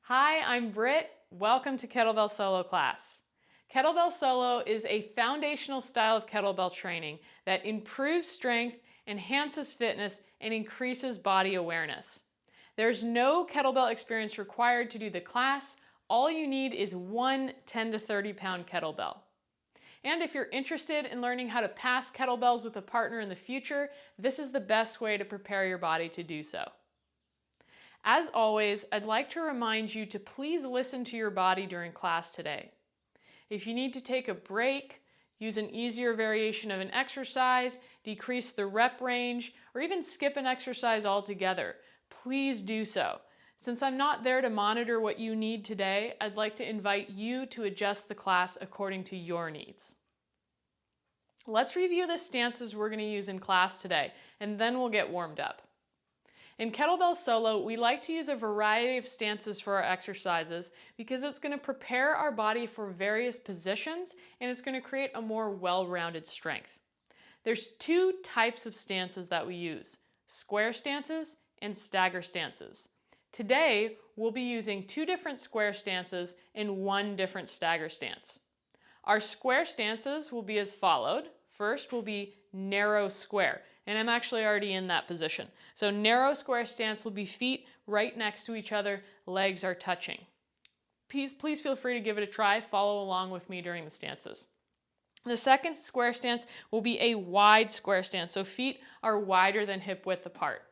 Hi, I'm Britt. Welcome to Kettlebell Solo class. Kettlebell Solo is a foundational style of kettlebell training that improves strength, enhances fitness, and increases body awareness. There's no kettlebell experience required to do the class. All you need is one 10 to 30 pound kettlebell. And if you're interested in learning how to pass kettlebells with a partner in the future, this is the best way to prepare your body to do so. As always, I'd like to remind you to please listen to your body during class today. If you need to take a break, use an easier variation of an exercise, decrease the rep range, or even skip an exercise altogether, please do so. Since I'm not there to monitor what you need today, I'd like to invite you to adjust the class according to your needs. Let's review the stances we're going to use in class today, and then we'll get warmed up. In Kettlebell Solo, we like to use a variety of stances for our exercises because it's going to prepare our body for various positions and it's going to create a more well-rounded strength. There's two types of stances that we use: square stances and stagger stances. Today, we'll be using two different square stances and one different stagger stance. Our square stances will be as followed. First will be narrow square, and I'm actually already in that position. So narrow square stance will be feet right next to each other, legs are touching. Please feel free to give it a try, follow along with me during the stances. The second square stance will be a wide square stance, so feet are wider than hip width apart.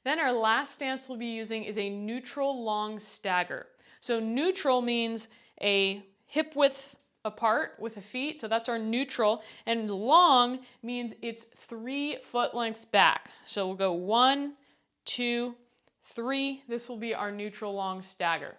Then our last stance we'll be using is a neutral long stagger. So neutral means a hip width apart with the feet, so that's our neutral, and long means it's 3 foot lengths back. So we'll go 1, 2, 3. This will be our neutral long stagger.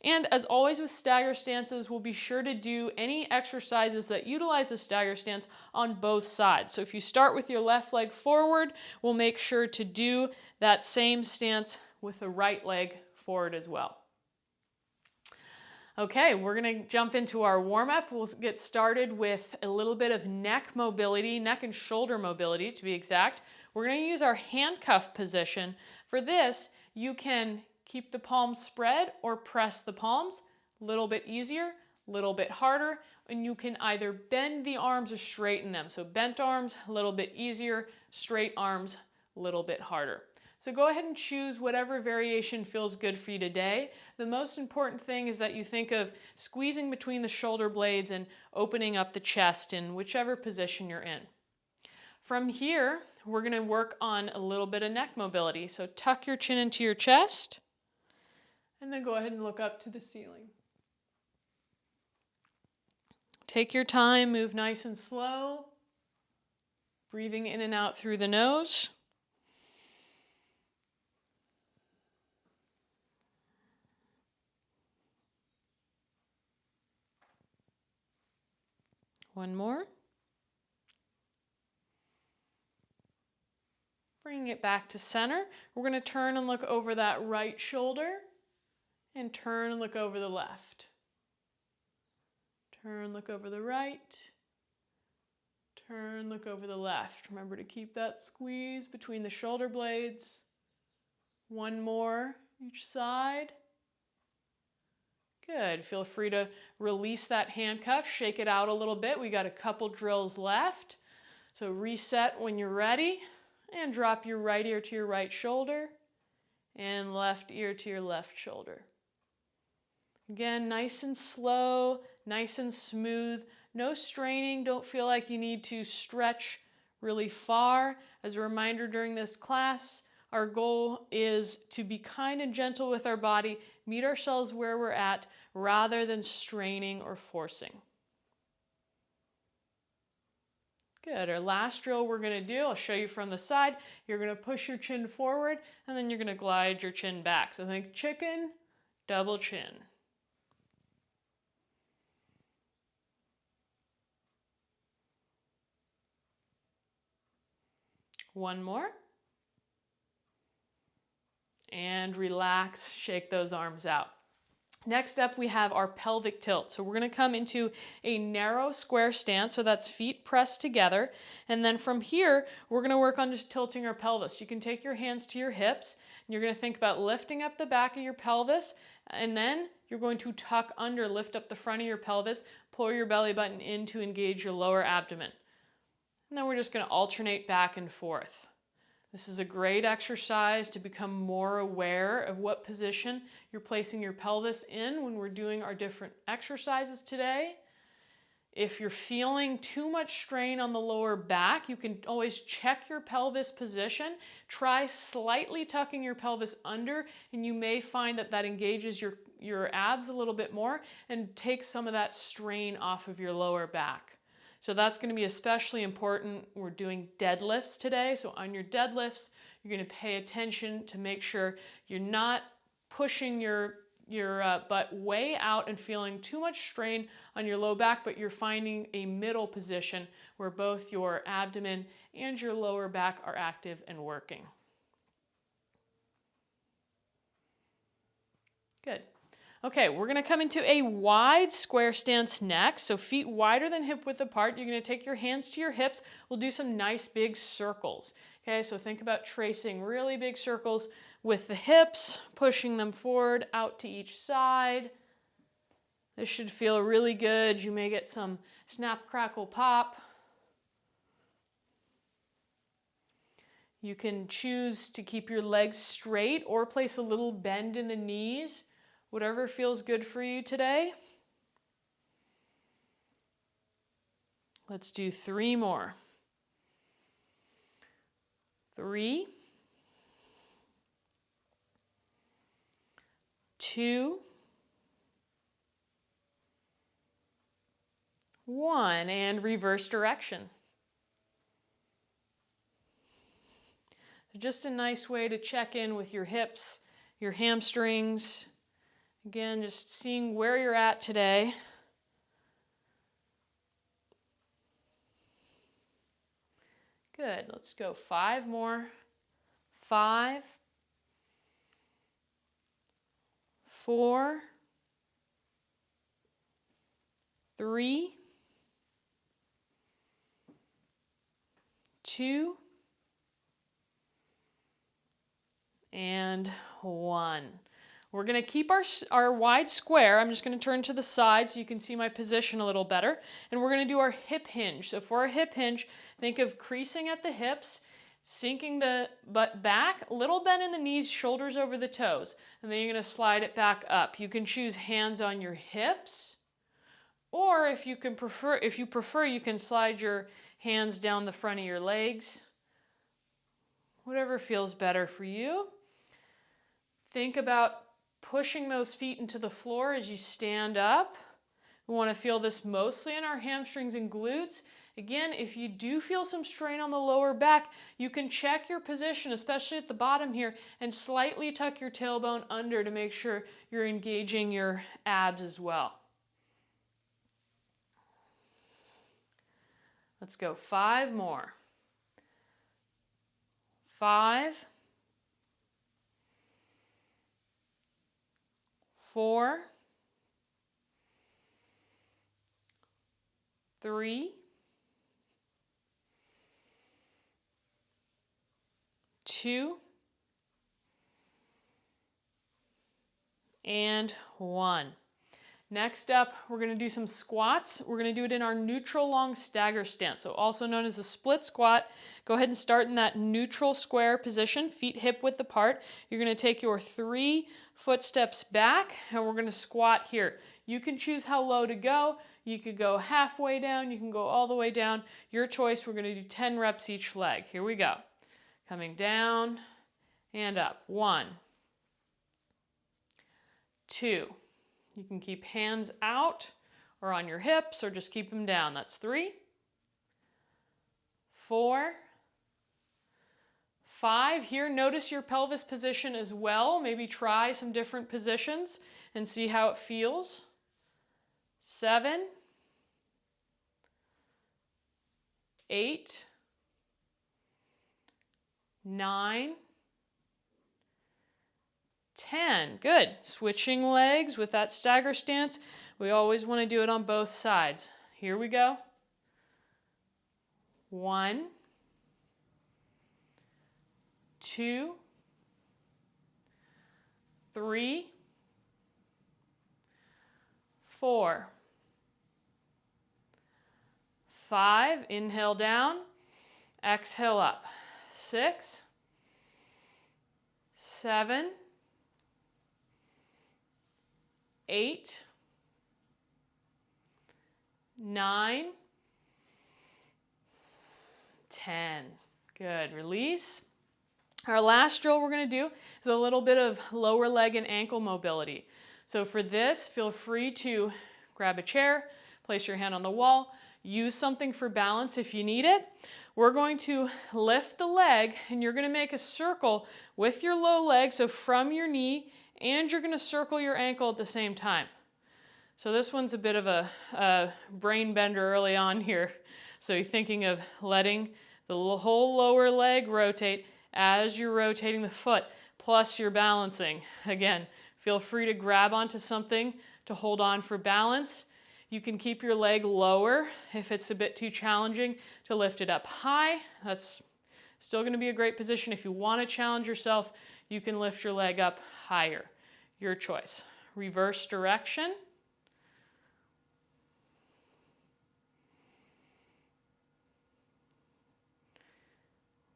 And as always with stagger stances, we'll be sure to do any exercises that utilize the stagger stance on both sides. So if you start with your left leg forward, we'll make sure to do that same stance with the right leg forward as well. Okay, we're going to jump into our warm-up. We'll get started with a little bit of neck mobility, neck and shoulder mobility to be exact. We're going to use our handcuff position. For this, you can keep the palms spread or press the palms. A little bit easier, a little bit harder, and you can either bend the arms or straighten them. So bent arms, a little bit easier, straight arms, a little bit harder. So go ahead and choose whatever variation feels good for you today. The most important thing is that you think of squeezing between the shoulder blades and opening up the chest in whichever position you're in. From here, we're going to work on a little bit of neck mobility. So tuck your chin into your chest and then go ahead and look up to the ceiling. Take your time, move nice and slow, breathing in and out through the nose. One more. Bringing it back to center. We're going to turn and look over that right shoulder and turn and look over the left. Turn, look over the right. Turn, look over the left. Remember to keep that squeeze between the shoulder blades. One more each side. Good. Feel free to release that handcuff, shake it out a little bit. We got a couple drills left. So reset when you're ready and drop your right ear to your right shoulder and left ear to your left shoulder. Again, nice and slow, nice and smooth. No straining. Don't feel like you need to stretch really far. As a reminder, during this class, our goal is to be kind and gentle with our body, meet ourselves where we're at, rather than straining or forcing. Good. Our last drill we're going to do, I'll show you from the side. You're going to push your chin forward, and then you're going to glide your chin back. So think chicken, double chin. One more. And relax, shake those arms out. Next up, we have our pelvic tilt. So we're going to come into a narrow square stance, so that's feet pressed together. And then from here, we're going to work on just tilting our pelvis. You can take your hands to your hips, and you're going to think about lifting up the back of your pelvis, and then you're going to tuck under, lift up the front of your pelvis, pull your belly button in to engage your lower abdomen. And then we're just going to alternate back and forth. This is a great exercise to become more aware of what position you're placing your pelvis in when we're doing our different exercises today. If you're feeling too much strain on the lower back, you can always check your pelvis position. Try slightly tucking your pelvis under, and you may find that that engages your abs a little bit more and takes some of that strain off of your lower back. So that's going to be especially important. We're doing deadlifts today. So on your deadlifts, you're going to pay attention to make sure you're not pushing your butt way out and feeling too much strain on your low back, but you're finding a middle position where both your abdomen and your lower back are active and working. Good. Okay, we're going to come into a wide square stance next. So feet wider than hip width apart. You're going to take your hands to your hips. We'll do some nice big circles. Okay, so think about tracing really big circles with the hips, pushing them forward out to each side. This should feel really good. You may get some snap, crackle, pop. You can choose to keep your legs straight or place a little bend in the knees. Whatever feels good for you today. Let's do 3 more. 3, 2, 1, and reverse direction. So just a nice way to check in with your hips, your hamstrings. Again, just seeing where you're at today. Good. Let's go 5 more. 5, 4, 3, 2, and 1. We're going to keep our wide square. I'm just going to turn to the side so you can see my position a little better. And we're going to do our hip hinge. So for a hip hinge, think of creasing at the hips, sinking the butt back, little bend in the knees, shoulders over the toes. And then you're going to slide it back up. You can choose hands on your hips, or if you prefer, you can slide your hands down the front of your legs. Whatever feels better for you. Think about pushing those feet into the floor as you stand up. We want to feel this mostly in our hamstrings and glutes. Again, if you do feel some strain on the lower back, you can check your position, especially at the bottom here, and slightly tuck your tailbone under to make sure you're engaging your abs as well. Let's go 5 more. 5, 4, 3, 2, and 1. Next up, we're going to do some squats. We're going to do it in our neutral long stagger stance, so also known as a split squat. Go ahead and start in that neutral square position, feet hip width apart. You're going to take your 3 footsteps back, and we're going to squat here. You can choose how low to go. You could go halfway down. You can go all the way down. Your choice. We're going to do 10 reps each leg. Here we go. Coming down and up. 1, 2. You can keep hands out or on your hips or just keep them down. That's 3, 4, 5. Here, notice your pelvis position as well. Maybe try some different positions and see how it feels. 7, 8, 9, 10. Good. Switching legs with that stagger stance. We always want to do it on both sides. Here we go. 1, 2, 3, 4, 5. Inhale down. Exhale up. 6, 7, 8, 9, 10. Good. Release. Our last drill we're going to do is a little bit of lower leg and ankle mobility. So for this, feel free to grab a chair, place your hand on the wall, use something for balance if you need it. We're going to lift the leg and you're going to make a circle with your low leg, so from your knee, and you're going to circle your ankle at the same time. So this one's a bit of a brain bender early on here. So you're thinking of letting the whole lower leg rotate as you're rotating the foot, plus you're balancing. Again, feel free to grab onto something to hold on for balance. You can keep your leg lower if it's a bit too challenging to lift it up high. That's still going to be a great position. If you want to challenge yourself, you can lift your leg up higher. Your choice. Reverse direction.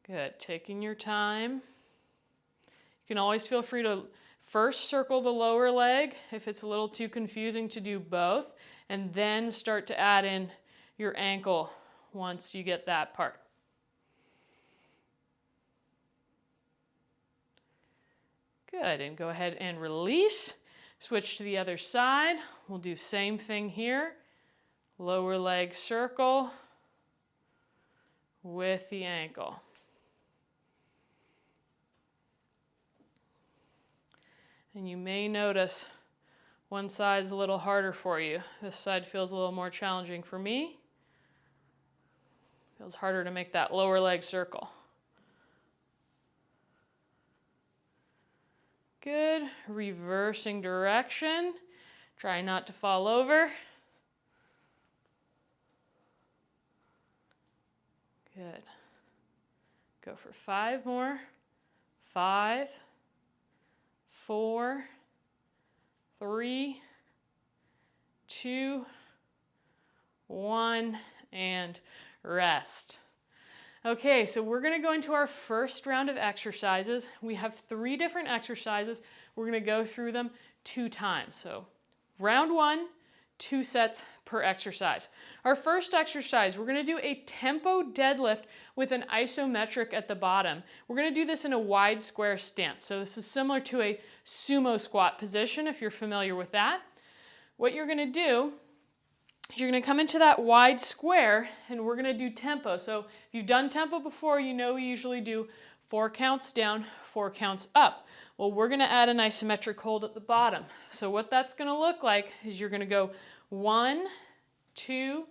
Good. Taking your time. You can always feel free to first circle the lower leg if it's a little too confusing to do both, and then start to add in your ankle once you get that part. Good, and go ahead and release. Switch to the other side. We'll do same thing here. Lower leg circle with the ankle. And you may notice one side's a little harder for you. This side feels a little more challenging for me. Feels harder to make that lower leg circle. Good. Reversing direction. Try not to fall over. Good. Go for 5 more. 5, 4, 3, 2, 1, and rest. Okay, so we're going to go into our first round of exercises. We have 3 different exercises. We're going to go through them 2 times. So round 1, 2 sets per exercise. Our first exercise, we're going to do a tempo deadlift with an isometric at the bottom. We're going to do this in a wide square stance. So this is similar to a sumo squat position, if you're familiar with that. What you're going to do, you're going to come into that wide square and we're going to do tempo. So if you've done tempo before, you know we usually do 4 counts down, 4 counts up. Well, we're going to add an isometric hold at the bottom. So what that's going to look like is you're going to go 1, 2,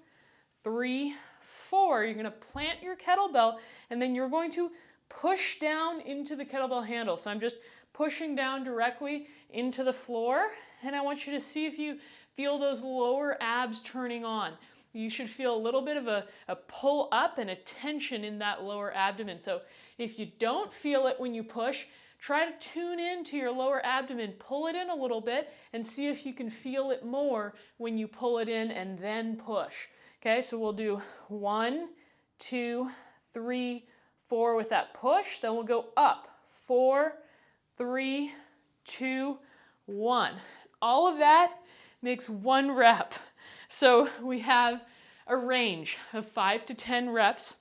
3, 4. You're going to plant your kettlebell and then you're going to push down into the kettlebell handle. So I'm just pushing down directly into the floor, and I want you to see if you feel those lower abs turning on. You should feel a little bit of a pull up and a tension in that lower abdomen. So if you don't feel it when you push, try to tune into your lower abdomen, pull it in a little bit, and see if you can feel it more when you pull it in and then push. Okay, so we'll do 1, 2, 3, 4 with that push. Then we'll go up. 4, 3, 2, 1. All of that makes 1 rep. So we have a range of 5 to 10 reps.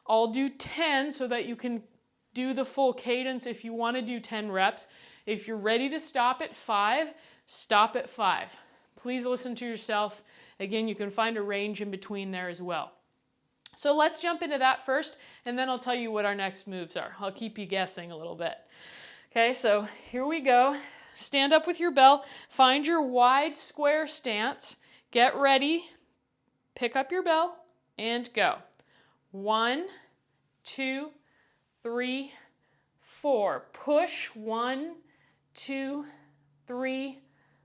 I'll do 10 so that you can do the full cadence if you want to do 10 reps. If you're ready to stop at 5, stop at 5. Please listen to yourself. Again, you can find a range in between there as well. So let's jump into that first, and then I'll tell you what our next moves are. I'll keep you guessing a little bit. Okay, so here we go. Stand up with your bell. Find your wide square stance. Get ready. Pick up your bell and go. 1, 2, 3, 4. Push. 1, 2, 3,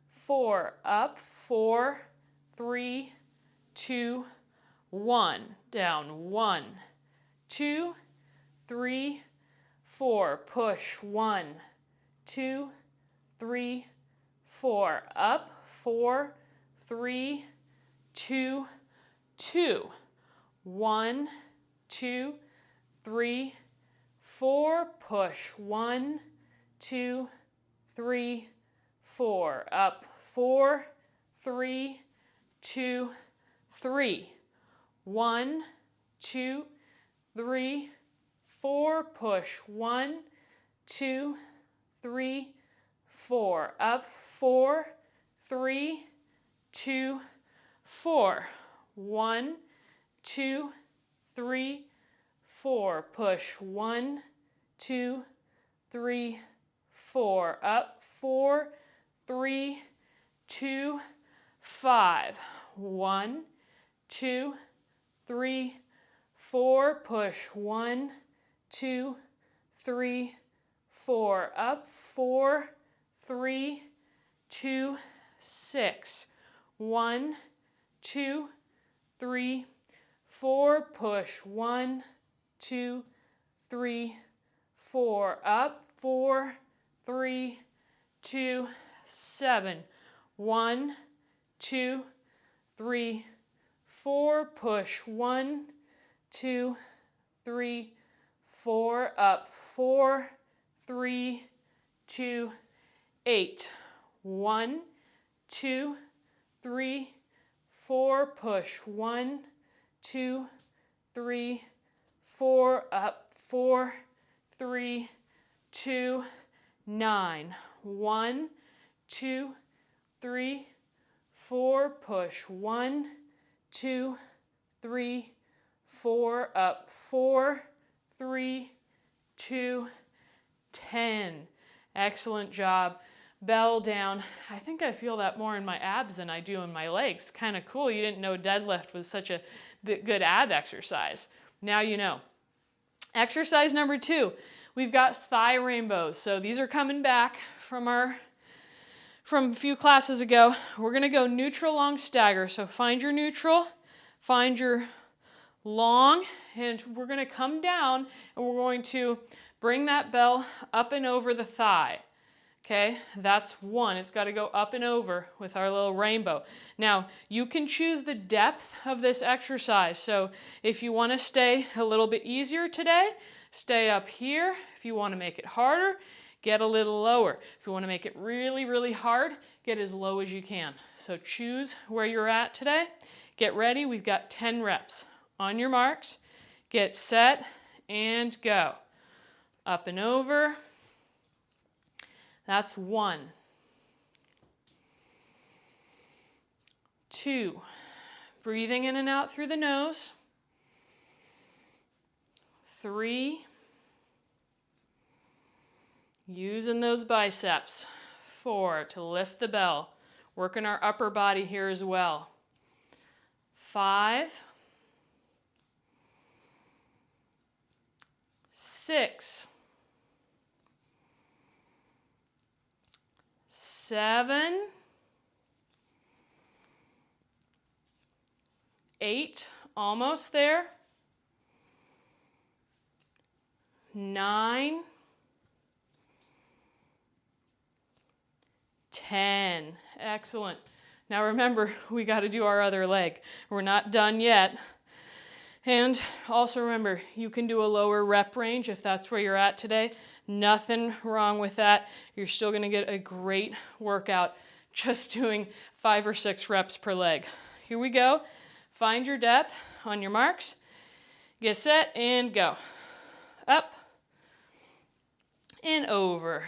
4. Up, 4, 3, 2, 1. Down, 1, 2, 3, 4. Push, 1, 2, 3, 4. Up, 4, 3, 2, 2. 1, 2, 3, 4. Push, 1, 2, 3, 4. Up, 4, 3, 2, 3. 1, 2, 3, 4. Push, 1, 2, 3, 4. Up, 4, 3, 2, 4. 1, 2, 3, 4. Push, 1, 2, 3, 4. Up, 4, 3, 2, 5. 1, 2, 3, 4. Push, 1, 2, 3, 4. Up, 4, 3, 2, 6. 1, 2, 3, 4. Push, 1, 2, 3, 4. Up, 4, 3, 2, 7. 1, 2, 3, 4. Push, 1, 2, 3, 4. Up, 4, 3, 2, 8. 1, 2, 3, 4. Push, 1, 2, 3, 4. Up, 4, 3, 2, 9. 1, 2, 3, 4. Push, 1, 2, 3, 4. Up, 4, 3, 2, 10. Excellent job. Bell down. I think I feel that more in my abs than I do in my legs. Kind of cool. You didn't know deadlift was such a good ab exercise. Now you know. Exercise number 2. We've got thigh rainbows. So these are coming back from a few classes ago. We're going to go neutral long stagger. So find your neutral, find your long, and we're going to come down and we're going to bring that bell up and over the thigh. Okay, that's 1. It's got to go up and over with our little rainbow. Now, you can choose the depth of this exercise. So if you want to stay a little bit easier today, stay up here. If you want to make it harder, get a little lower. If you want to make it really, really hard, get as low as you can. So choose where you're at today. Get ready. We've got 10 reps. On your marks, get set, and go. Up and over. That's 1. 2. Breathing in and out through the nose. 3. Using those biceps. 4. To lift the bell. Working our upper body here as well. 5. 6. 7, 8, almost there. 9, 10. Excellent. Now remember, we got to do our other leg. We're not done yet. And also remember, you can do a lower rep range if that's where you're at today. Nothing wrong with that. You're still going to get a great workout just doing 5 or 6 reps per leg. Here we go. Find your depth on your marks. Get set and go. Up and over.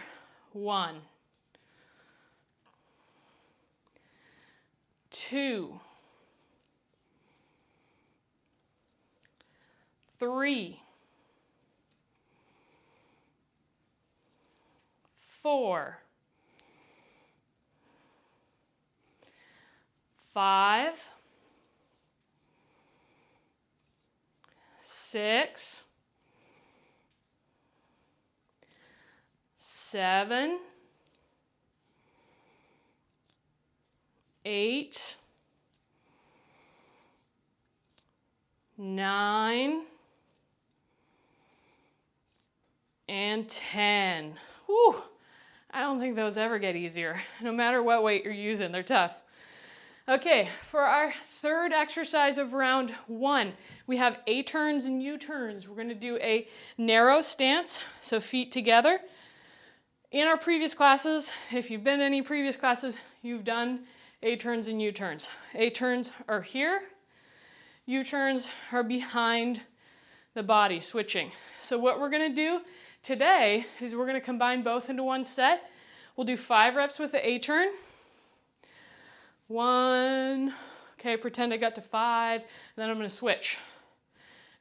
1, 2, 3, 4, 5, 6, 7, 8, 9, and 10. Whew. I don't think those ever get easier. No matter what weight you're using, they're tough. Okay, for our third exercise of round 1, we have A turns and U turns. We're going to do a narrow stance, so feet together. In our previous classes, if you've been in any previous classes, you've done A turns and U turns. A turns are here. U turns are behind the body, switching. So what we're going to do today is we're going to combine both into one set. We'll do 5 reps with the A turn. 1, okay, pretend I got to 5, and then I'm going to switch.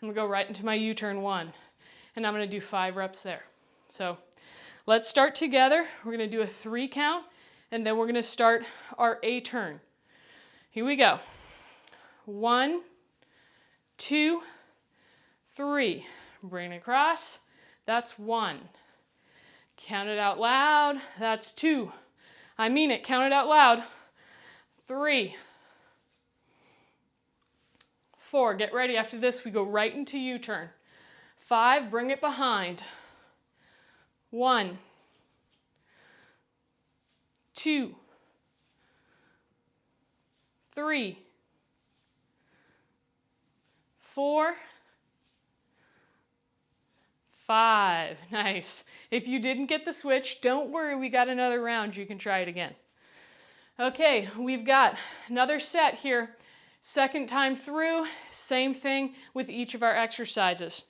I'm going to go right into my U-turn 1, and I'm going to do 5 reps there. So let's start together. We're going to do a 3 count, and then we're going to start our A turn. Here we go. 1, 2, 3. Bring it across. That's 1. Count it out loud. That's 2. I mean it. Count it out loud. 3, 4. Get ready. After this, we go right into U-turn. 5. Bring it behind. 1, 2, 3, 4, 5. Nice. If you didn't get the switch, don't worry, we got another round. You can try it again. Okay, we've got another set here. Second time through, same thing with each of our exercises.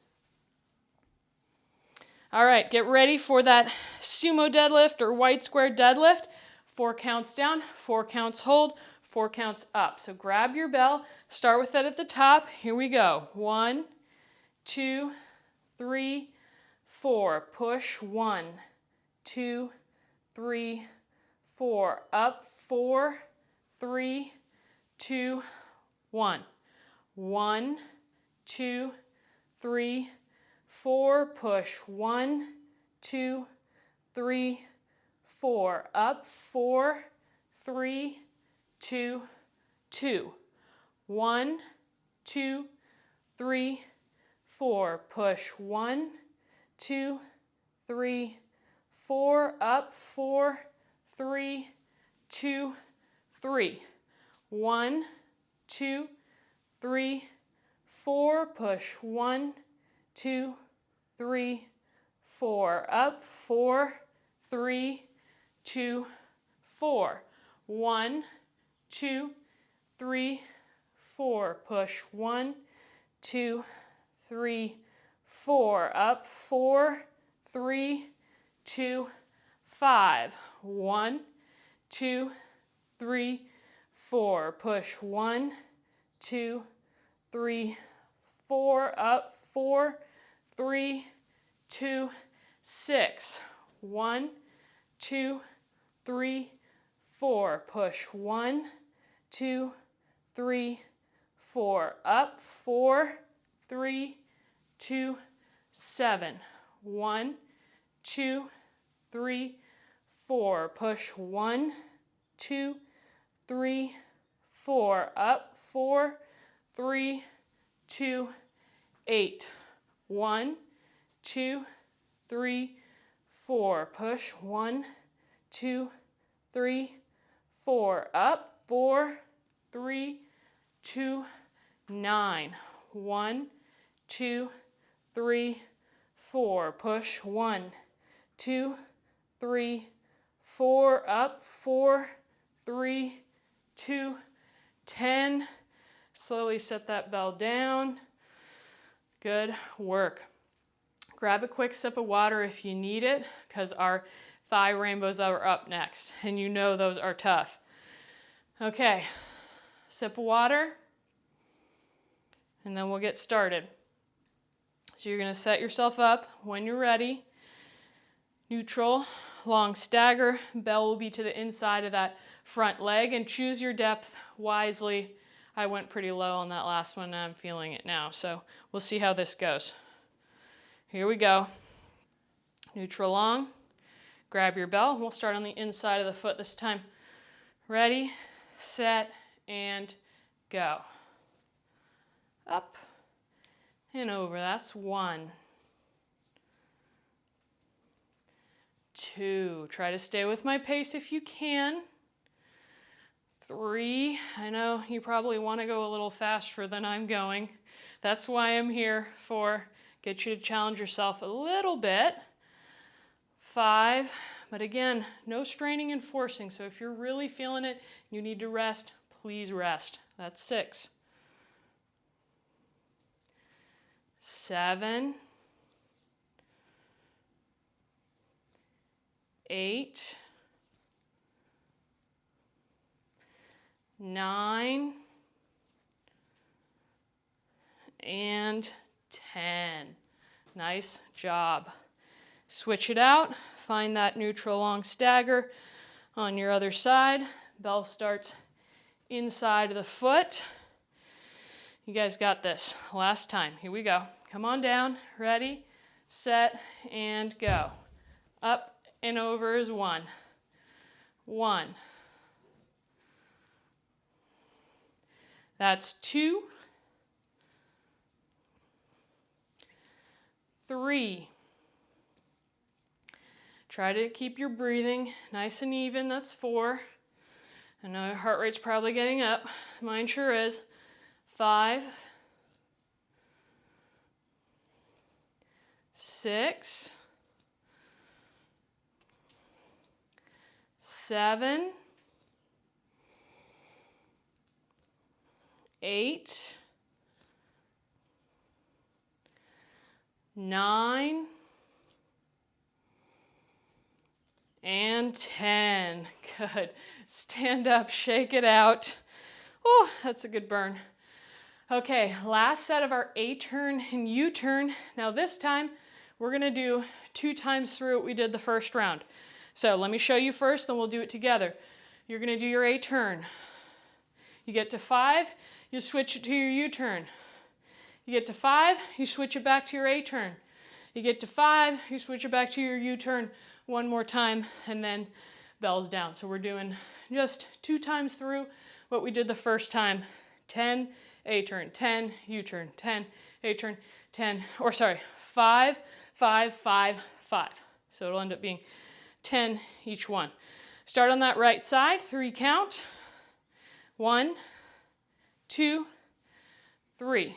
All right, get ready for that sumo deadlift or white square deadlift. 4 counts down, 4 counts hold, 4 counts up. So grab your bell, start with that at the top. Here we go. 1, 2, 3, 4. Push. 1, 2, 3, 4. Up. 4, 3, 2, 1. 1, 2, 3, 4. Push. 1, 2, 3, 4. Up. 4, 3, 2, 2. 1, 2, 3, 4. Push. 1, 2, 3, 4. Up. 4, 3, 2, 3. 1, 2, 3, 4. Push. 1, 2, 3, 4. Up. 4, 3, 2, 4. 1, 2, 3, 4. Push. 1, 2, 3, 4. Up. 4, 3, 2, 5. 1, 2, 3, 4. Push. 1, 2, 3, 4. Up. 4, 3, 2, 6. 1, 2, 3, 4. Push. 1, 2, 3, 4. Up. 4, 3, 2, 7. 1, 2, 3, 4. Push. 1, 2, 3, 4. Up. 4, 3, 2, 8. 1, 2, 3, 4. Push. 1, 2, 3, 4. Up. 4, 3, 2, 9. 1, 2, 3, 4. Push. 1, 2, 3, 4. Up. 4, 3, 2, 10. Slowly set that bell down. Good work. Grab a quick sip of water if you need it, because our thigh rainbows are up next, and you know those are tough. Okay, sip of water, and then we'll get started. So you're going to set yourself up when you're ready. Neutral, long stagger. Bell will be to the inside of that front leg, and choose your depth wisely. I went pretty low on that last one, and I'm feeling it now, so we'll see how this goes. Here we go. Neutral long. Grab your bell. We'll start on the inside of the foot this time. Ready, set, and go. Up and over. That's 1. 2. Try to stay with my pace if you can. 3. I know you probably want to go a little faster than I'm going. That's why I'm here, for get you to challenge yourself a little bit. 5. But again, no straining and forcing. So if you're really feeling it, you need to rest, please rest. That's 6. 7. 8. 9. And 10. Nice job. Switch it out. Find that neutral long stagger on your other side. Bell starts inside of the foot. You guys got this. Last time. Here we go. Come on down. Ready, set, and go. Up and over is 1. 1. That's 2. 3. Try to keep your breathing nice and even. That's 4. I know your heart rate's probably getting up. Mine sure is. 5. 6. 7. 8. 9. And 10. Good. Stand up, shake it out. Oh, that's a good burn. Okay, last set of our A turn and U turn. Now this time, we're gonna do 2 times through what we did the first round. So let me show you first, then we'll do it together. You're gonna do your A turn. You get to 5, you switch it to your U turn. You get to 5, you switch it back to your A turn. You get to 5, you switch it back to your U turn. One more time, and then bells down. So we're doing just 2 times through what we did the first time. 10, A turn, 10, U turn, 10, A turn, 10, or sorry, 5, 5, 5, 5. So it'll end up being 10 each one. Start on that right side, 3 count. 1, 2, 3.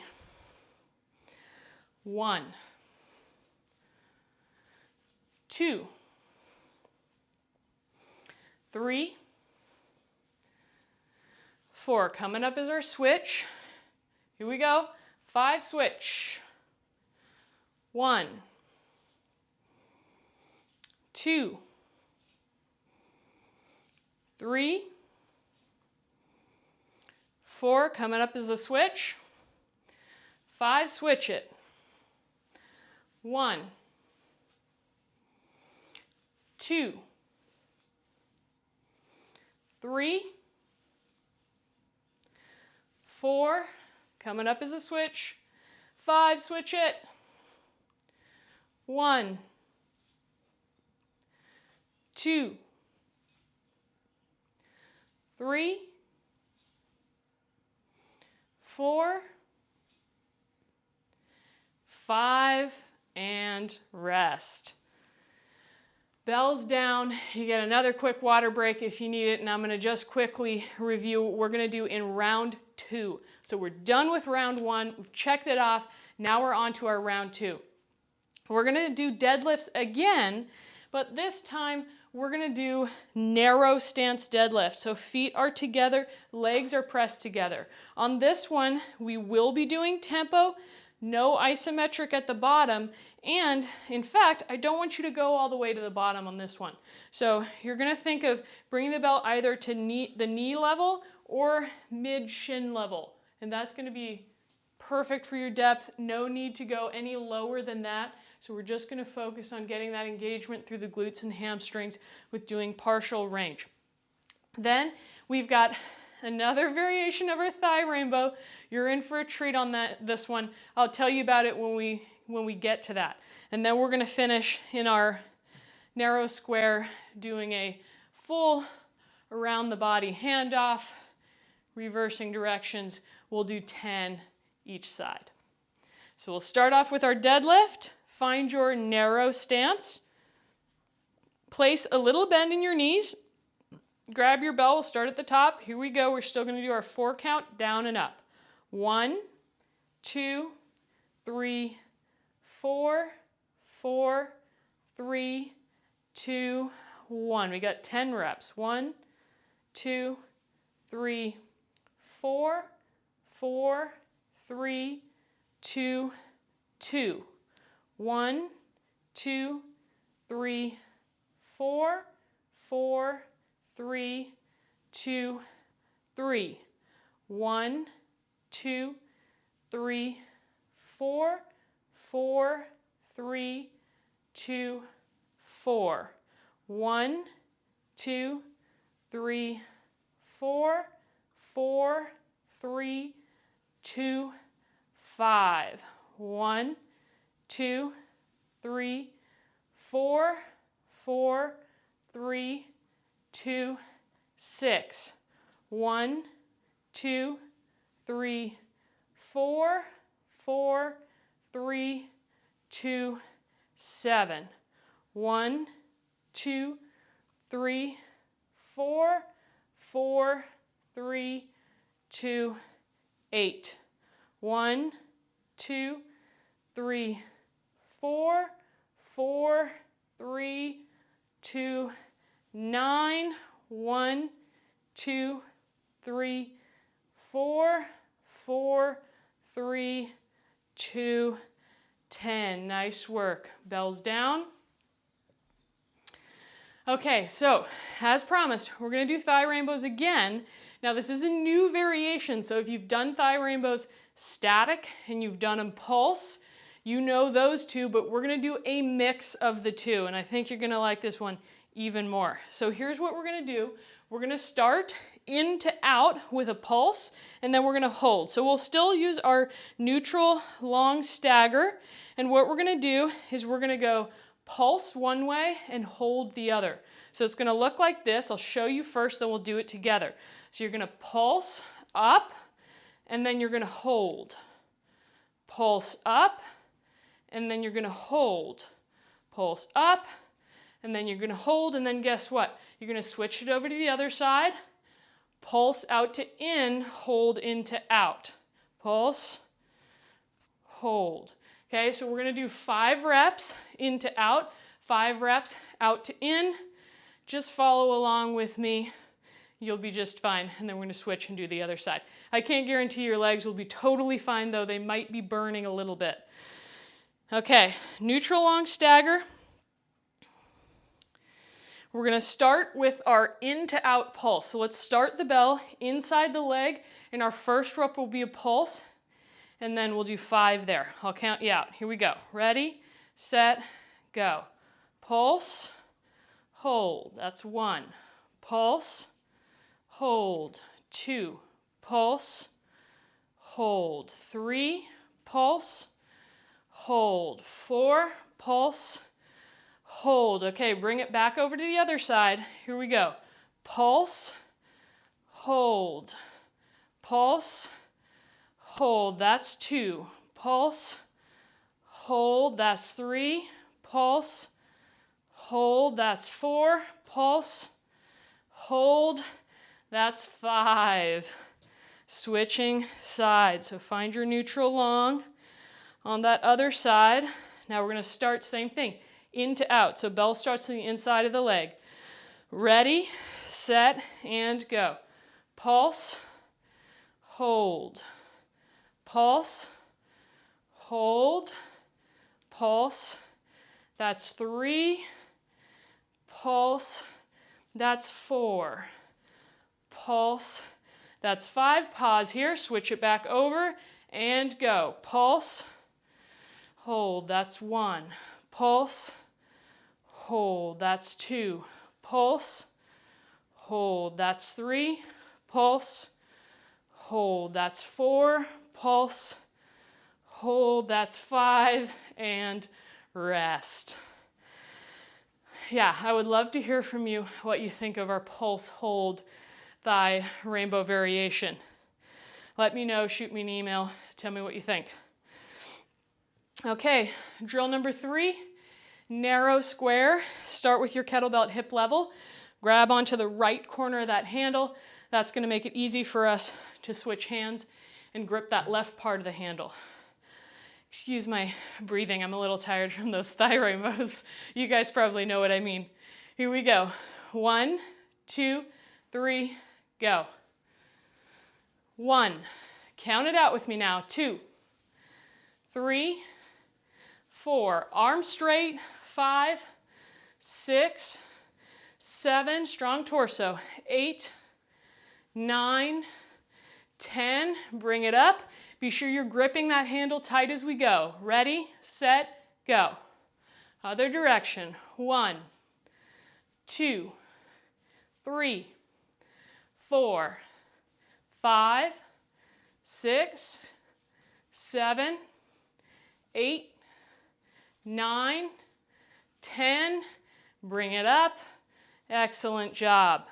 1, 2, 3, 4. Coming up is our switch. Here we go. 5, switch. 1, 2, 3, 4. Coming up is the switch. 5, switch it. 1, 2, 3, 4, coming up is a switch. 5, switch it. 1, 2, 3, 4, 5, and rest. Bells down, you get another quick water break if you need it, and I'm gonna just quickly review what we're gonna do in round 2. So we're done with round 1, we've checked it off, now we're on to our round 2. We're gonna do deadlifts again, but this time we're gonna do narrow stance deadlift. So feet are together, legs are pressed together. On this one, we will be doing tempo, no isometric at the bottom, and in fact, I don't want you to go all the way to the bottom on this one. So you're gonna think of bringing the belt either to the knee level or mid-shin level, and that's gonna be perfect for your depth. No need to go any lower than that. So we're just gonna focus on getting that engagement through the glutes and hamstrings with doing partial range. Then we've got another variation of our thigh rainbow. You're in for a treat on this one. I'll tell you about it when we get to that. And then we're gonna finish in our narrow square doing a full around the body handoff reversing directions. We'll do 10 each side. So we'll start off with our deadlift. Find your narrow stance. Place a little bend in your knees. Grab your bell. We'll start at the top. Here we go. We're still going to do our 4 count down and up. 1, 2, 3, 4, 4, 3, 2, 1. We got 10 reps. 1, 2, 3, 4, 4, 3, 2, 2. 1, 2, 3, 4, 4, 3, 2, 3. 1, 2, 3, 4, 4, 3, 2, 4. 1, 2, 3, 4, 4, 3, 2, 5. 1, 2, 3, 4, 4, 3, 2, 6. 1, 2, 3, 4, 4, 3, 2, 7. 1, 2, 3, 4, 4, 3, 2, 8. 1, 2, 3, 4, 4, 3, 2, 9. 1, 2, 3, 4, 4, 3, 2, 10. Nice work. Bells down. Okay, so as promised, we're going to do thigh rainbows again. Now this is a new variation, so if you've done thigh rainbows static and you've done them pulse, you know those two, but we're going to do a mix of the two, and I think you're going to like this one even more. So here's what we're going to do. We're going to start in to out with a pulse, and then we're going to hold. So we'll still use our neutral long stagger, and what we're going to do is we're going to go pulse one way and hold the other. So it's going to look like this. I'll show you first, then we'll do it together. So you're going to pulse up, and then you're going to hold. Pulse up, and then you're going to hold. Pulse up, and then you're going to hold, and then guess what? You're going to switch it over to the other side. Pulse out to in, hold into out. Pulse, hold. Okay, so we're going to do 5 reps into out, 5 reps out to in. Just follow along with me. You'll be just fine. And then we're going to switch and do the other side. I can't guarantee your legs will be totally fine, though. They might be burning a little bit. Okay, neutral long stagger. We're going to start with our in to out pulse. So let's start the bell inside the leg, and our first rep will be a pulse, and then we'll do 5 there. I'll count you out. Here we go. Ready, set, go. Pulse, hold. That's 1. Pulse, hold. 2. Pulse, hold. 3. Pulse, hold. 4. Pulse, hold. Okay, bring it back over to the other side. Here we go. Pulse, hold. Pulse, hold. That's 2. Pulse, hold. That's 3. Pulse, hold. That's 4. Pulse, hold. That's 5. Switching sides. So find your neutral long on that other side. Now we're going to start same thing. In to out. So bell starts on the inside of the leg. Ready, set, and go. Pulse, hold. Pulse, hold. Pulse. That's 3. Pulse. That's 4. Pulse. That's 5. Pause here. Switch it back over and go. Pulse, hold. That's 1. Pulse, hold. That's 2. Pulse, hold. That's 3. Pulse, hold. That's 4. Pulse, hold. That's 5. And rest. Yeah, I would love to hear from you what you think of our pulse hold thigh rainbow variation. Let me know, shoot me an email, tell me what you think. Okay, drill number 3, narrow square. Start with your kettlebell at hip level. Grab onto the right corner of that handle. That's going to make it easy for us to switch hands and grip that left part of the handle. Excuse my breathing, I'm a little tired from those thigh rainbows. You guys probably know what I mean. Here we go. 1, 2, 3, go. 1, count it out with me now. 2, 3, 4, arms straight. 5, 6, 7, strong torso. 8, 9, 10, bring it up. Be sure you're gripping that handle tight as we go. Ready, set, go. Other direction. 1, 2, 3, 4, 5, 6, 7, 8, 9, 10. Bring it up. Excellent job.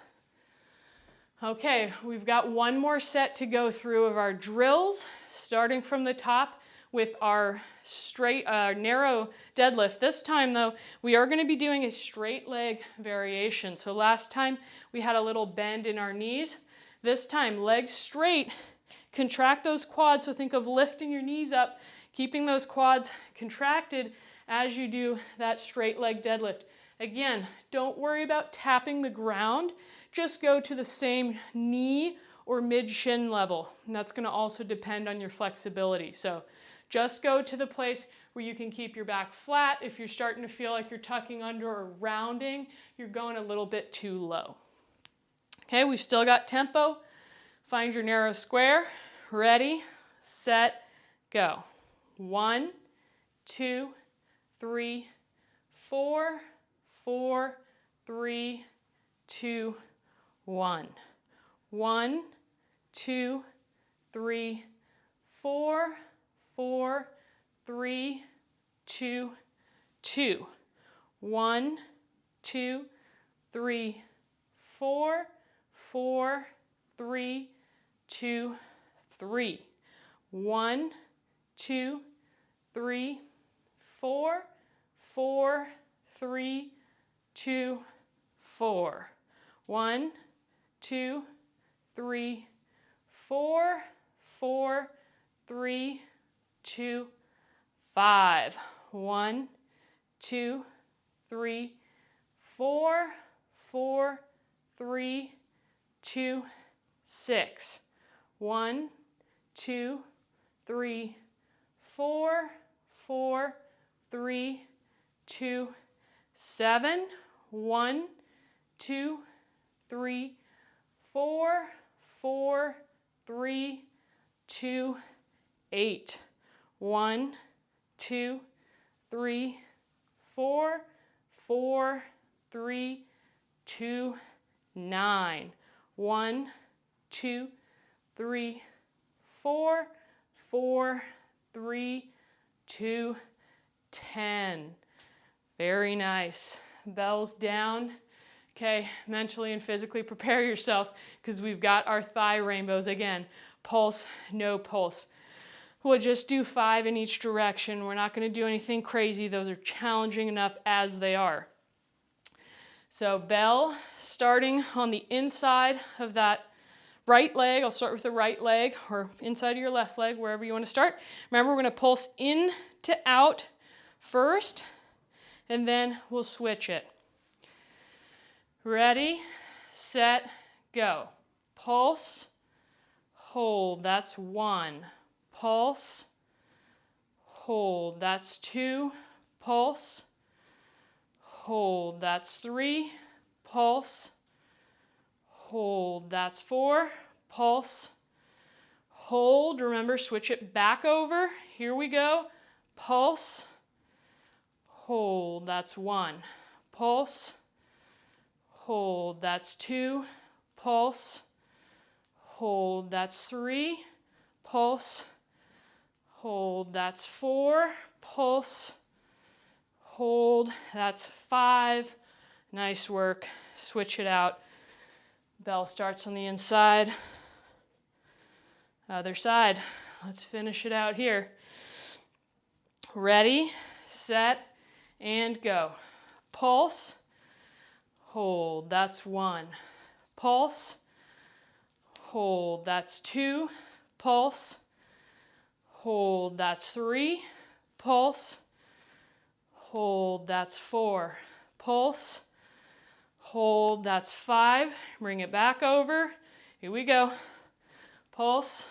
Okay, we've got one more set to go through of our drills, starting from the top with our narrow deadlift. This time though, we are going to be doing a straight leg variation. So last time we had a little bend in our knees. This time, legs straight, contract those quads. So think of lifting your knees up, keeping those quads contracted as you do that straight leg deadlift. Again, don't worry about tapping the ground. Just go to the same knee or mid-shin level. And that's going to also depend on your flexibility. So just go to the place where you can keep your back flat. If you're starting to feel like you're tucking under or rounding, you're going a little bit too low. Okay, we've still got tempo. Find your narrow square. Ready, set, go. 1, 2, 3, 4, 4, 3, 2, 1. 1, 2, 3, 4, 4, 3, 2, 2. 1, 2, 3, 4, 4, 3, 2, 3. 1, 2, 3, 4, 4, 3, 2, 4. 1, 2, 3, 4, 4, 3, 2, 5. 1, 2, 3, 4, 4, 3, 2, 6. 1, 2, 3, 4, 4, 3, 2, 7. 1, 2, 3, 4, 4, 3, 2, 8. 1, 2, 3, 4, 4, 3, 2, 9. 1, 2, 3, 4, 4, 3, 2, 10. Very nice. Bells down. Okay, mentally and physically prepare yourself because we've got our thigh rainbows again. Pulse, no pulse. We'll just do 5 in each direction. We're not going to do anything crazy. Those are challenging enough as they are. So bell starting on the inside of that right leg. I'll start with the right leg or inside of your left leg, wherever you want to start. Remember, we're going to pulse in to out first, and then we'll switch it. Ready, set, go. Pulse, hold, that's 1. Pulse, hold, that's 2. Pulse, hold, that's 3. Pulse, hold, that's 4. Pulse, hold, remember, switch it back over. Here we go. Pulse, hold, that's 1. Pulse, hold, that's 2. Pulse, hold, that's 3. Pulse, hold, that's 4. Pulse, hold, that's 5. Nice work. Switch it out. Bell starts on the inside. Other side. Let's finish it out here. Ready, set, and go. Pulse, hold, that's 1. Pulse, hold, that's 2. Pulse, hold, that's 3. Pulse, hold, that's 4. Pulse, hold, that's 5. Bring it back over. Here we go. Pulse,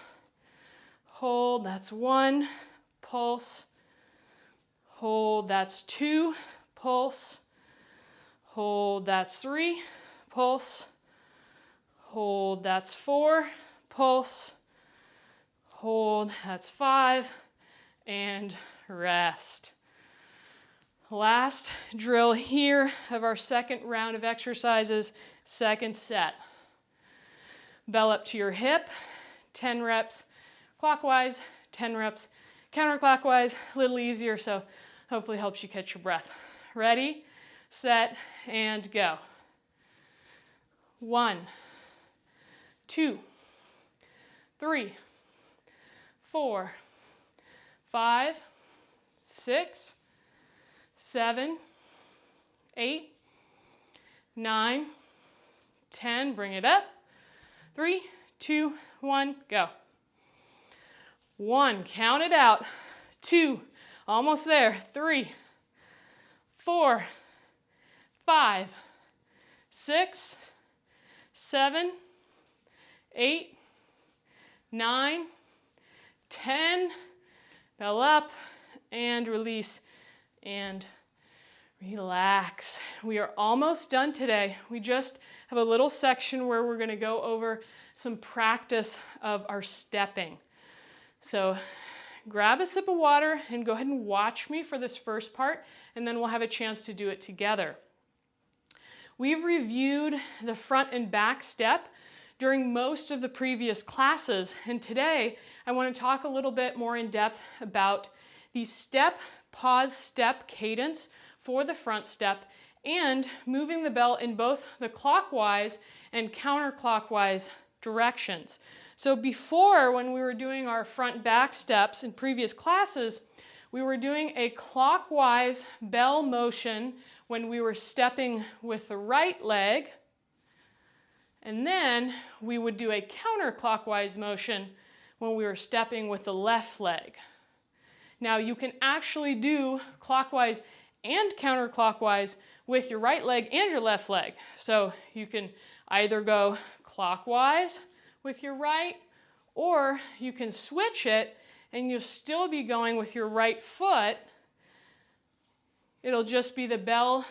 hold, that's 1. Pulse, hold, that's 2. Pulse, hold, that's 3. Pulse, hold, that's 4. Pulse, hold, that's 5. And rest. Last drill here of our second round of exercises, second set. Bell up to your hip, 10 reps clockwise, 10 reps counterclockwise, a little easier, so hopefully helps you catch your breath. Ready, set, and go. 1, 2, 3, 4, 5, 6, 7, 8, 9, 10. Bring it up. 3, 2, 1, go. 1, count it out. 2, almost there. 3, 4, 5, 6, 7, 8, 9, 10. Bell up and release and relax. We are almost done today. We just have a little section where we're going to go over some practice of our stepping. So grab a sip of water and go ahead and watch me for this first part, and then we'll have a chance to do it together. We've reviewed the front and back step during most of the previous classes, and today I want to talk a little bit more in depth about the step, pause, step cadence for the front step and moving the bell in both the clockwise and counterclockwise directions. So before, when we were doing our front back steps in previous classes, we were doing a clockwise bell motion when we were stepping with the right leg, and then we would do a counterclockwise motion when we were stepping with the left leg. Now you can actually do clockwise and counterclockwise with your right leg and your left leg. So you can either go clockwise with your right, or you can switch it and you'll still be going with your right foot. It'll just be the bell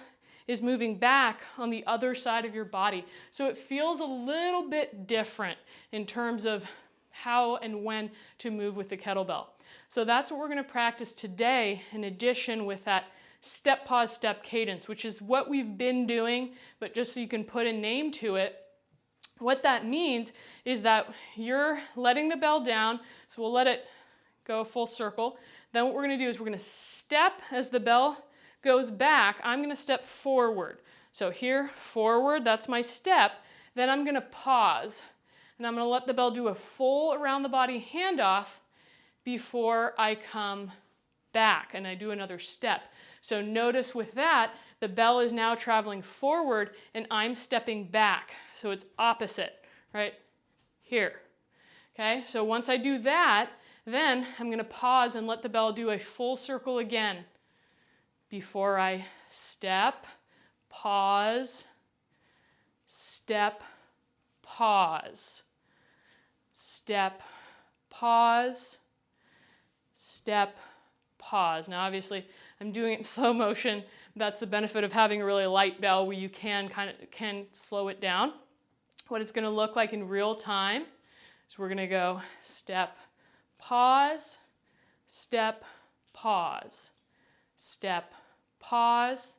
is moving back on the other side of your body. So it feels a little bit different in terms of how and when to move with the kettlebell. So that's what we're going to practice today, in addition with that step, pause, step cadence, which is what we've been doing, but just so you can put a name to it. What that means is that you're letting the bell down, so we'll let it go full circle. Then what we're going to do is we're going to step as the bell goes back. I'm going to step forward. So here, forward, that's my step. Then I'm going to pause, and I'm going to let the bell do a full around the body handoff before I come back and I do another step. So notice with that, the bell is now traveling forward and I'm stepping back. So it's opposite, right? Here. Okay, so once I do that, then I'm going to pause and let the bell do a full circle again before I step, pause, step, pause, step, pause, step, pause. Now obviously I'm doing it in slow motion. That's the benefit of having a really light bell, where you can slow it down. What it's going to look like in real time is we're going to go step, pause, step, pause, step, pause,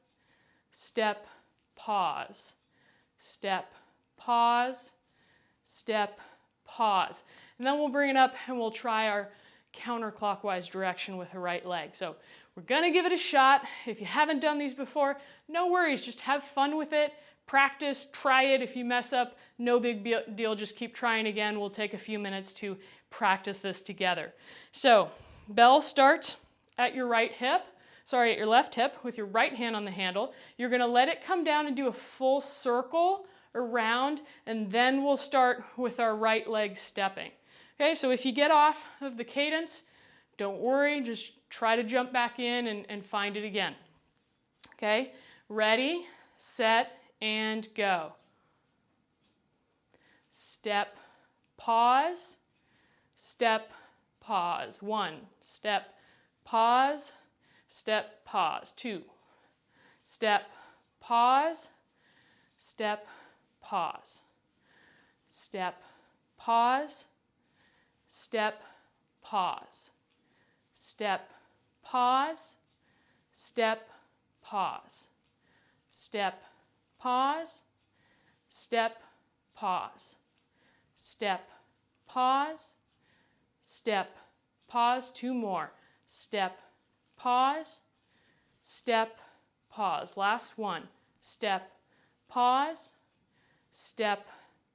step, pause, step, pause, step, pause. And then we'll bring it up and we'll try our counterclockwise direction with the right leg. So we're going to give it a shot. If you haven't done these before, no worries, just have fun with it, practice, try it. If you mess up, no big deal, just keep trying again. We'll take a few minutes to practice this together. So, bell starts at your right hip, at your left hip with your right hand on the handle. You're gonna let it come down and do a full circle around, and then we'll start with our right leg stepping. Okay, so if you get off of the cadence, don't worry, just try to jump back in and find it again. Okay, ready, set, and go. Step, pause, step, pause. 1, step, pause, step, pause. 2, step, pause, step, pause. Step, pause, step, pause. Step, pause, step, pause. Step, pause, step, pause. Step, pause, step, pause. 2 more. Step, pause, step, pause. Last one. Step, pause, step,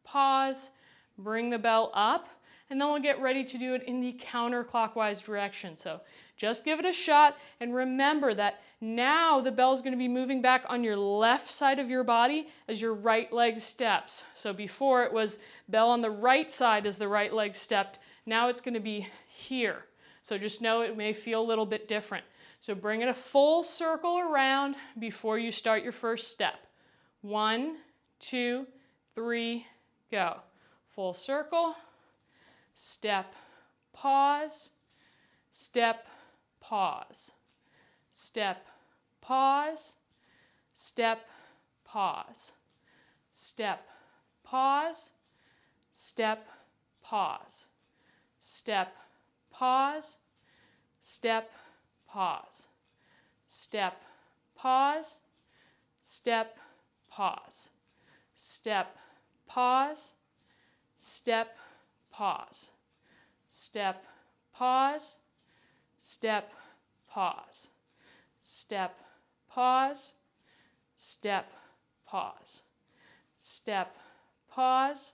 pause. Bring the bell up, and then we'll get ready to do it in the counterclockwise direction. So just give it a shot, and remember that now the bell is going to be moving back on your left side of your body as your right leg steps. So before it was bell on the right side as the right leg stepped. Now it's going to be here. So just know it may feel a little bit different. So bring it a full circle around before you start your first step. 1, 2, 3, go. Full circle, step, pause, step, pause, step, pause, step, pause, step, pause, step, pause, step, pause, step, pause, step, pause, step, pause, step, pause, step, pause, step, pause, step, pause, step, pause, step, pause, step, pause,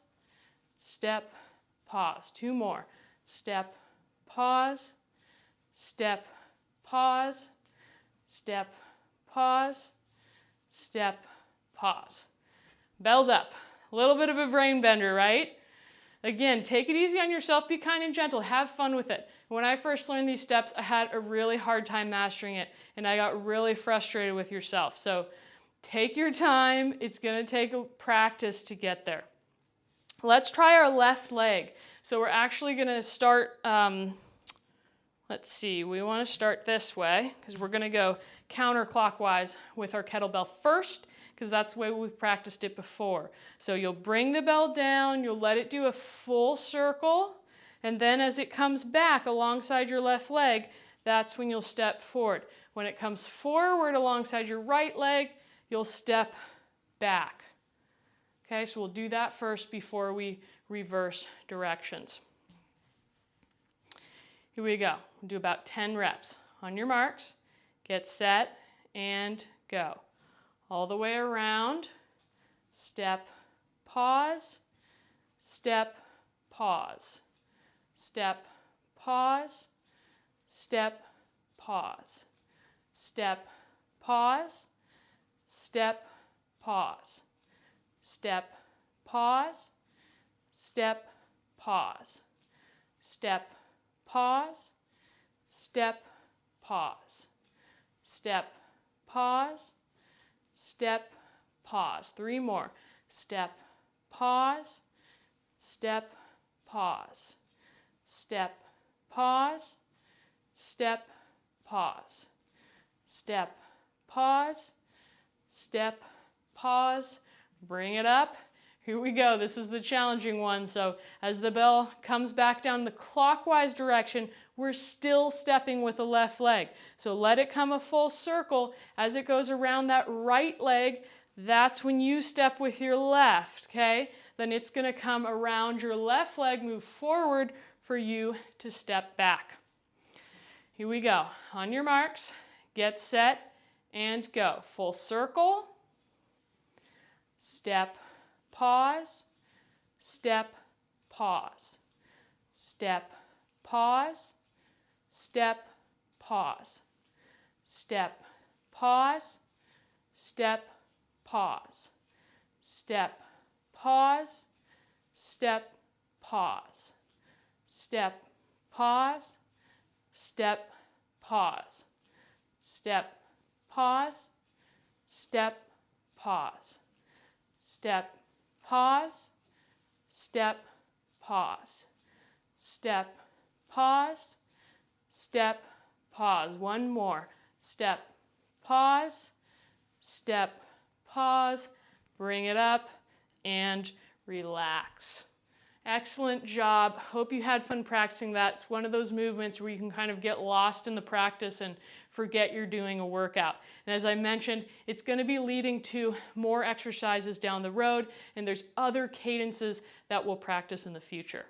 step, pause. 2 more. Step, pause, step, pause, step, pause, step, pause. Bells up. A little bit of a brain bender, right? Again, take it easy on yourself, be kind and gentle, have fun with it. When I first learned these steps, I had a really hard time mastering it, and I got really frustrated with yourself. So take your time, it's gonna take a practice to get there. Let's try our left leg. So we're actually gonna start, let's see, we wanna start this way, because we're gonna go counterclockwise with our kettlebell first, because that's the way we've practiced it before. So you'll bring the bell down, you'll let it do a full circle, and then as it comes back alongside your left leg, that's when you'll step forward. When it comes forward alongside your right leg, you'll step back. Okay, so we'll do that first before we reverse directions. Here we go. We'll do about 10 reps. On your marks, get set, and go. All the way around, step, pause, step, pause, step, pause, step, pause, step, pause, step, pause, step, pause, step, pause, step, pause, step, pause, step, pause, step, pause. 3 more. Step, pause, step, pause, step, pause, step, pause, step, pause, step, pause. Bring it up. Here we go. This is the challenging one. So as the bell comes back down the clockwise direction, we're still stepping with the left leg. So let it come a full circle. As it goes around that right leg, that's when you step with your left, okay? Then it's going to come around your left leg, move forward for you to step back. Here we go. On your marks, get set, and go. Full circle. step, pause, step, pause, step, pause, step, pause, step, pause, step, pause, step, pause, step, pause, step, pause, step, pause, step, pause, step, pause, step, pause, step, pause, step, pause, step, pause. One more. Step, pause, step, pause, bring it up, and relax. Excellent job. Hope you had fun practicing that. It's one of those movements where you can kind of get lost in the practice and forget you're doing a workout. And as I mentioned, it's going to be leading to more exercises down the road, and there's other cadences that we'll practice in the future.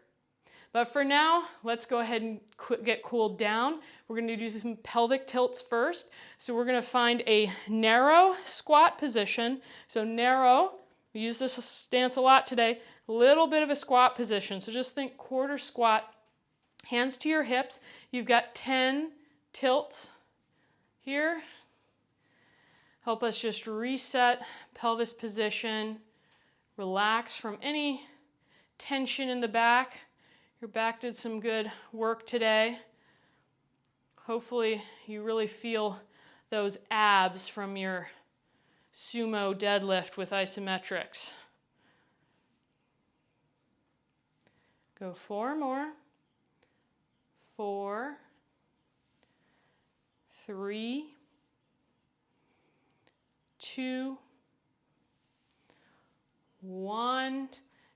But for now, let's go ahead and get cooled down. We're going to do some pelvic tilts first. So we're going to find a narrow squat position. So narrow, we use this stance a lot today, a little bit of a squat position. So just think quarter squat, hands to your hips. You've got 10 tilts here. Help us just reset pelvis position, relax from any tension in the back. Your back did some good work today. Hopefully you really feel those abs from your sumo deadlift with isometrics. Go 4 more. 4, 3, 2, 1.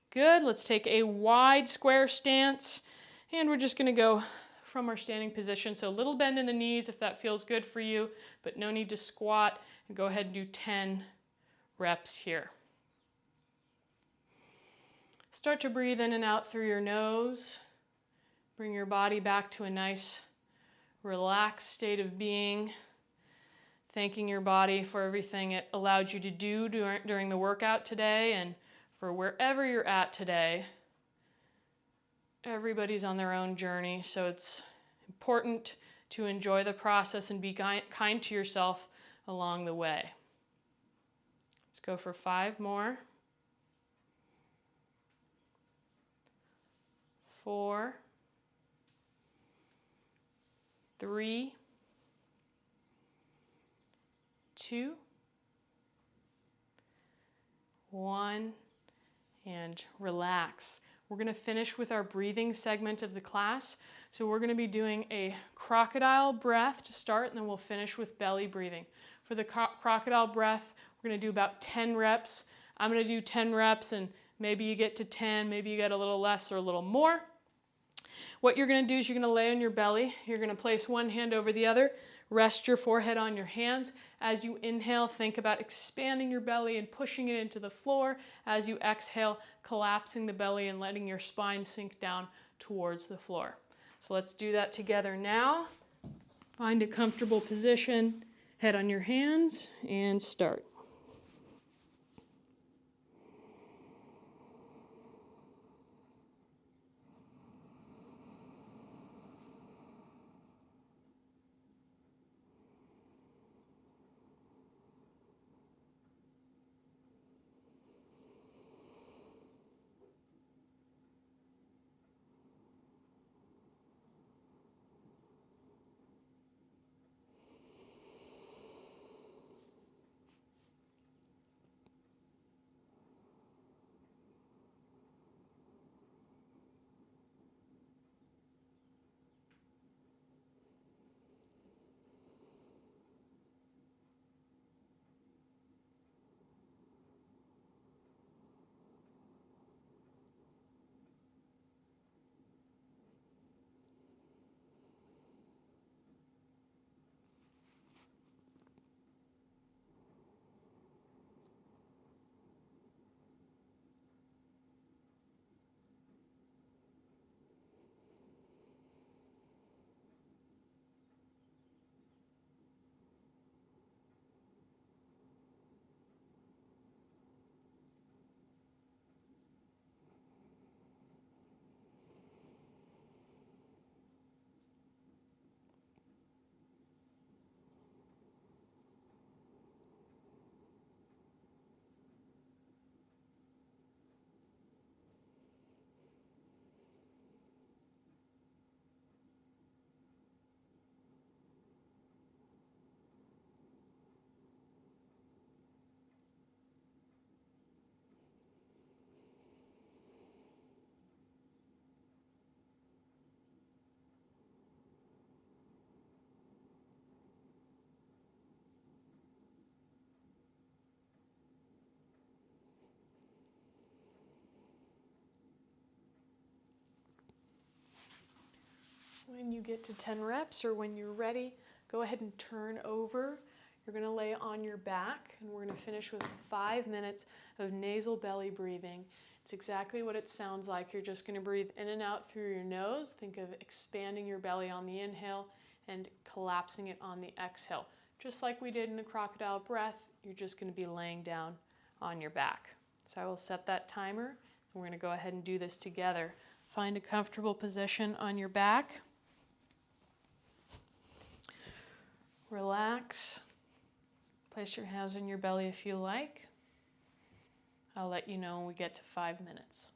Good. Let's take a wide square stance, and we're just going to go from our standing position. So a little bend in the knees if that feels good for you, but no need to squat. And go ahead and do 10 reps here. Start to breathe in and out through your nose. Bring your body back to a nice, relaxed state of being. Thanking your body for everything it allowed you to do during the workout today, and for wherever you're at today. Everybody's on their own journey, so it's important to enjoy the process and be kind to yourself along the way. Let's go for 5 more. 4, 3, 2, 1, and relax. We're going to finish with our breathing segment of the class. So we're going to be doing a crocodile breath to start, and then we'll finish with belly breathing. For the crocodile breath, we're going to do about 10 reps. I'm going to do 10 reps, and maybe you get to 10, maybe you get a little less or a little more. What you're going to do is you're going to lay on your belly. You're going to place one hand over the other. Rest your forehead on your hands. As you inhale, think about expanding your belly and pushing it into the floor. As you exhale, collapsing the belly and letting your spine sink down towards the floor. So let's do that together now. Find a comfortable position, head on your hands, and start. When you get to 10 reps or when you're ready, go ahead and turn over. You're going to lay on your back, and we're going to finish with 5 minutes of nasal belly breathing. It's exactly what it sounds like. You're just going to breathe in and out through your nose. Think of expanding your belly on the inhale and collapsing it on the exhale. Just like we did in the crocodile breath, you're just going to be laying down on your back. So I will set that timer, and we're going to go ahead and do this together. Find a comfortable position on your back. Relax. Place your hands on your belly if you like. I'll let you know when we get to 5 minutes.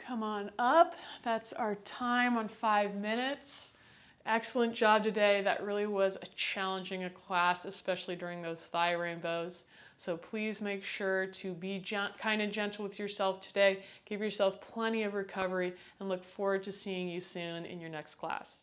Come on up. That's our time on 5 minutes. Excellent job today. That really was a challenging class, especially during those thigh rainbows. So please make sure to be kind and gentle with yourself today. Give yourself plenty of recovery and look forward to seeing you soon in your next class.